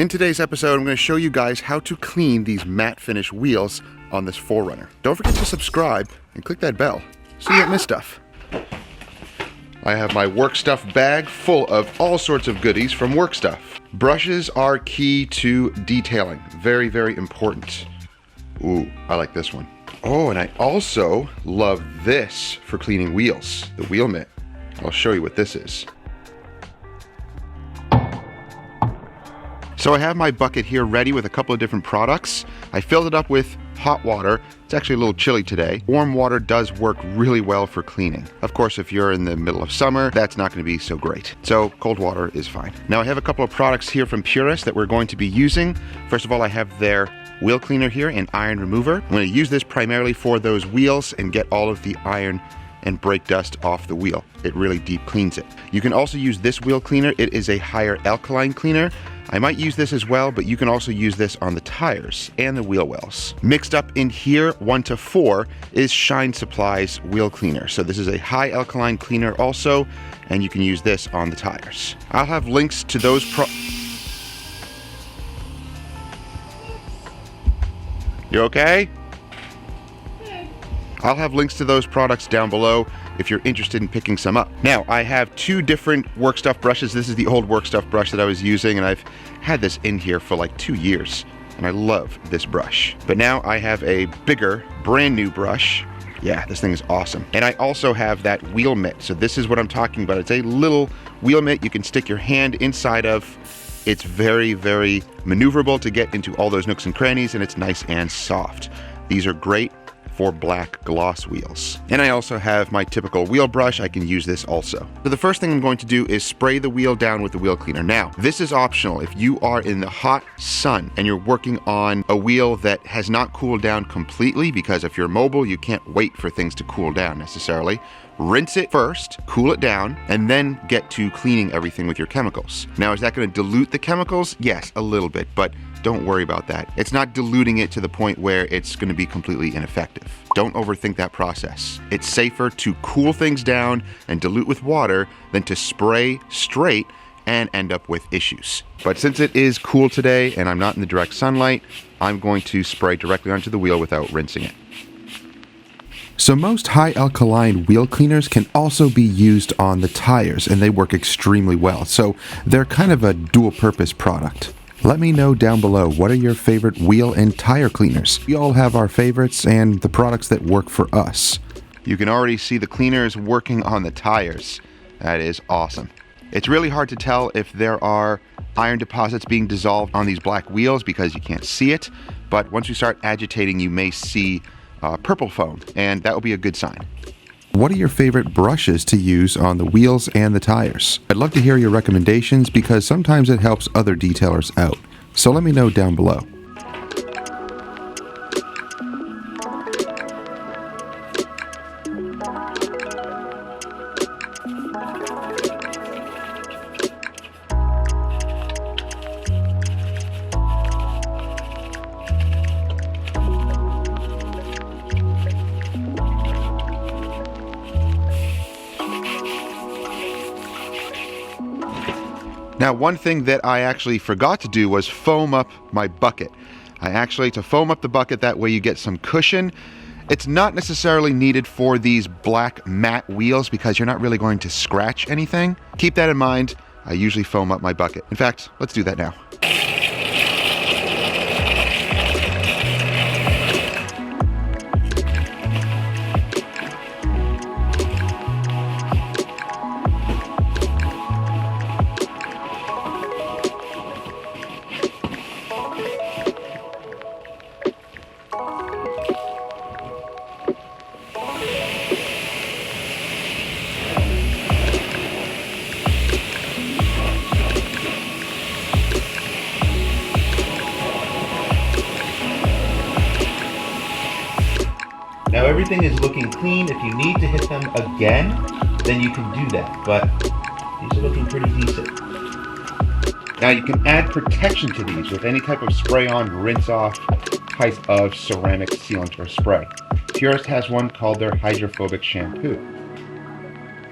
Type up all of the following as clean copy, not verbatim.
In today's episode, I'm going to show you guys how to clean these matte finish wheels on this 4Runner. Don't forget to subscribe and click that bell so you don't miss stuff. I have my work stuff bag full of all sorts of goodies from work stuff. Brushes are key to detailing. Very, very important. Ooh, I like this one. Oh, and I also love this for cleaning wheels, the wheel mitt. I'll show you what this is. So I have my bucket here ready with a couple of different products. I filled it up with hot water. It's actually a little chilly today. Warm water does work really well for cleaning. Of course, if you're in the middle of summer, that's not going to be so great. So cold water is fine. Now I have a couple of products here from Purist that we're going to be using. First of all, I have their wheel cleaner here and iron remover. I'm going to use this primarily for those wheels and get all of the iron and brake dust off the wheel. It really deep cleans it. You can also use this wheel cleaner. It is a higher alkaline cleaner. I might use this as well, but you can also use this on the tires and the wheel wells. Mixed up in here, 1 to 4, is Shine Supply's wheel cleaner. So this is a high alkaline cleaner also, and you can use this on the tires. I'll have links to those You okay? I'll have links to those products down below if you're interested in picking some up. Now, I have 2 different work stuff brushes. This is the old work stuff brush that I was using, and I've had this in here for like 2 years, and I love this brush. But now I have a bigger, brand new brush. Yeah, this thing is awesome. And I also have that wheel mitt. So this is what I'm talking about. It's a little wheel mitt you can stick your hand inside of. It's very, very maneuverable to get into all those nooks and crannies, and it's nice and soft. These are great for black gloss wheels. And I also have my typical wheel brush. I can use this also. So the first thing I'm going to do is spray the wheel down with the wheel cleaner. Now, this is optional. If you are in the hot sun and you're working on a wheel that has not cooled down completely, because if you're mobile, you can't wait for things to cool down necessarily. Rinse it first, cool it down, and then get to cleaning everything with your chemicals. Now, is that going to dilute the chemicals? Yes, a little bit, but don't worry about that. It's not diluting it to the point where it's going to be completely ineffective. Don't overthink that process. It's safer to cool things down and dilute with water than to spray straight and end up with issues. But since it is cool today and I'm not in the direct sunlight, I'm going to spray directly onto the wheel without rinsing it. So most high alkaline wheel cleaners can also be used on the tires, and they work extremely well. So they're kind of a dual purpose product. Let me know down below, what are your favorite wheel and tire cleaners? We all have our favorites and the products that work for us. You can already see the cleaners working on the tires. That is awesome. It's really hard to tell if there are iron deposits being dissolved on these black wheels because you can't see it, but once you start agitating, you may see purple foam, and that will be a good sign. What are your favorite brushes to use on the wheels and the tires? I'd love to hear your recommendations because sometimes it helps other detailers out. So let me know down below. Now, one thing that I actually forgot to do was foam up my bucket. To foam up the bucket, that way you get some cushion. It's not necessarily needed for these black matte wheels because you're not really going to scratch anything. Keep that in mind. I usually foam up my bucket. In fact, let's do that now. Now everything is looking clean. If you need to hit them again, then you can do that, but these are looking pretty decent. Now you can add protection to these with any type of spray-on, rinse-off type of ceramic sealant or spray. Purist has one called their hydrophobic shampoo.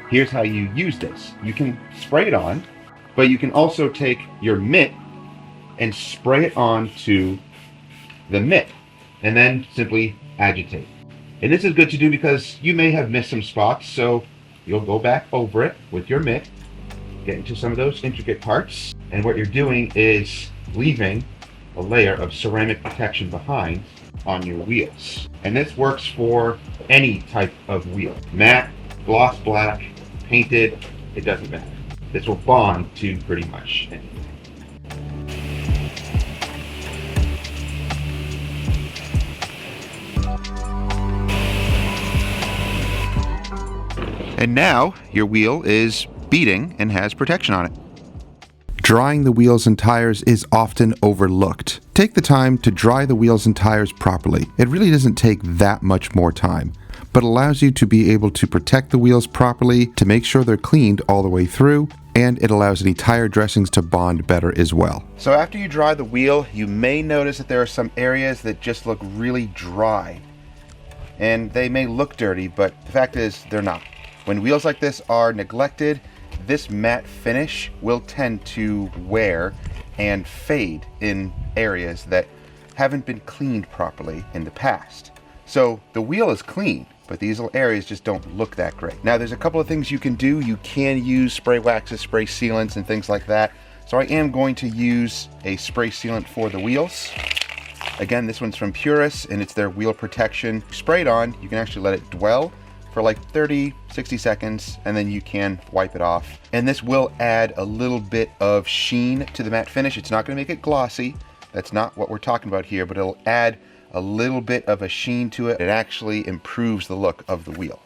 Here's how you use this. You can spray it on, but you can also take your mitt and spray it onto the mitt, and then simply agitate. And this is good to do because you may have missed some spots, so you'll go back over it with your mitt, get into some of those intricate parts, and what you're doing is leaving a layer of ceramic protection behind on your wheels. And this works for any type of wheel. Matte, gloss black, painted, it doesn't matter. This will bond to pretty much anything. And now your wheel is beating and has protection on it. Drying the wheels and tires is often overlooked. Take the time to dry the wheels and tires properly. It really doesn't take that much more time, but allows you to be able to protect the wheels properly, to make sure they're cleaned all the way through, and it allows any tire dressings to bond better as well. So after you dry the wheel, you may notice that there are some areas that just look really dry. And they may look dirty, but the fact is they're not. When wheels like this are neglected, this matte finish will tend to wear and fade in areas that haven't been cleaned properly in the past. So the wheel is clean, but these little areas just don't look that great. Now there's a couple of things you can do. You can use spray waxes, spray sealants, and things like that. So I am going to use a spray sealant for the wheels. Again, this one's from Purus, and it's their wheel protection. Spray it on, you can actually let it dwell for like 30, 60 seconds, and then you can wipe it off. And this will add a little bit of sheen to the matte finish. It's not gonna make it glossy. That's not what we're talking about here, but it'll add a little bit of a sheen to it. It actually improves the look of the wheel.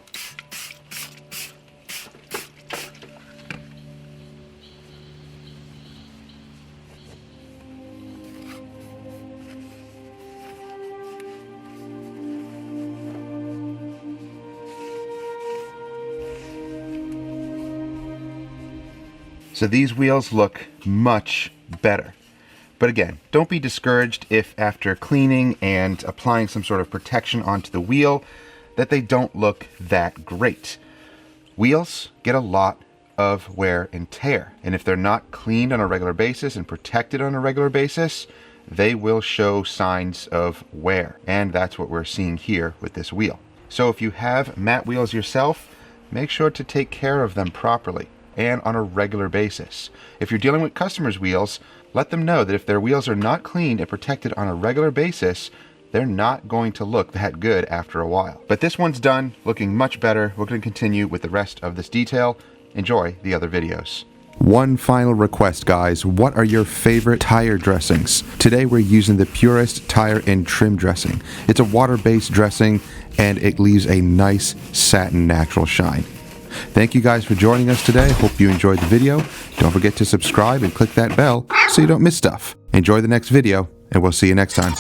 So these wheels look much better. But again, don't be discouraged if after cleaning and applying some sort of protection onto the wheel that they don't look that great. Wheels get a lot of wear and tear, and if they're not cleaned on a regular basis and protected on a regular basis, they will show signs of wear, and that's what we're seeing here with this wheel. So if you have matte wheels yourself, make sure to take care of them properly and on a regular basis. If you're dealing with customers' wheels, let them know that if their wheels are not cleaned and protected on a regular basis, they're not going to look that good after a while. But this one's done, looking much better. We're going to continue with the rest of this detail. Enjoy the other videos. One final request, guys. What are your favorite tire dressings? Today we're using the Purist Tire and Trim Dressing. It's a water-based dressing and it leaves a nice satin natural shine. Thank you guys for joining us today. Hope you enjoyed the video. Don't forget to subscribe and click that bell so you don't miss stuff. Enjoy the next video, and we'll see you next time.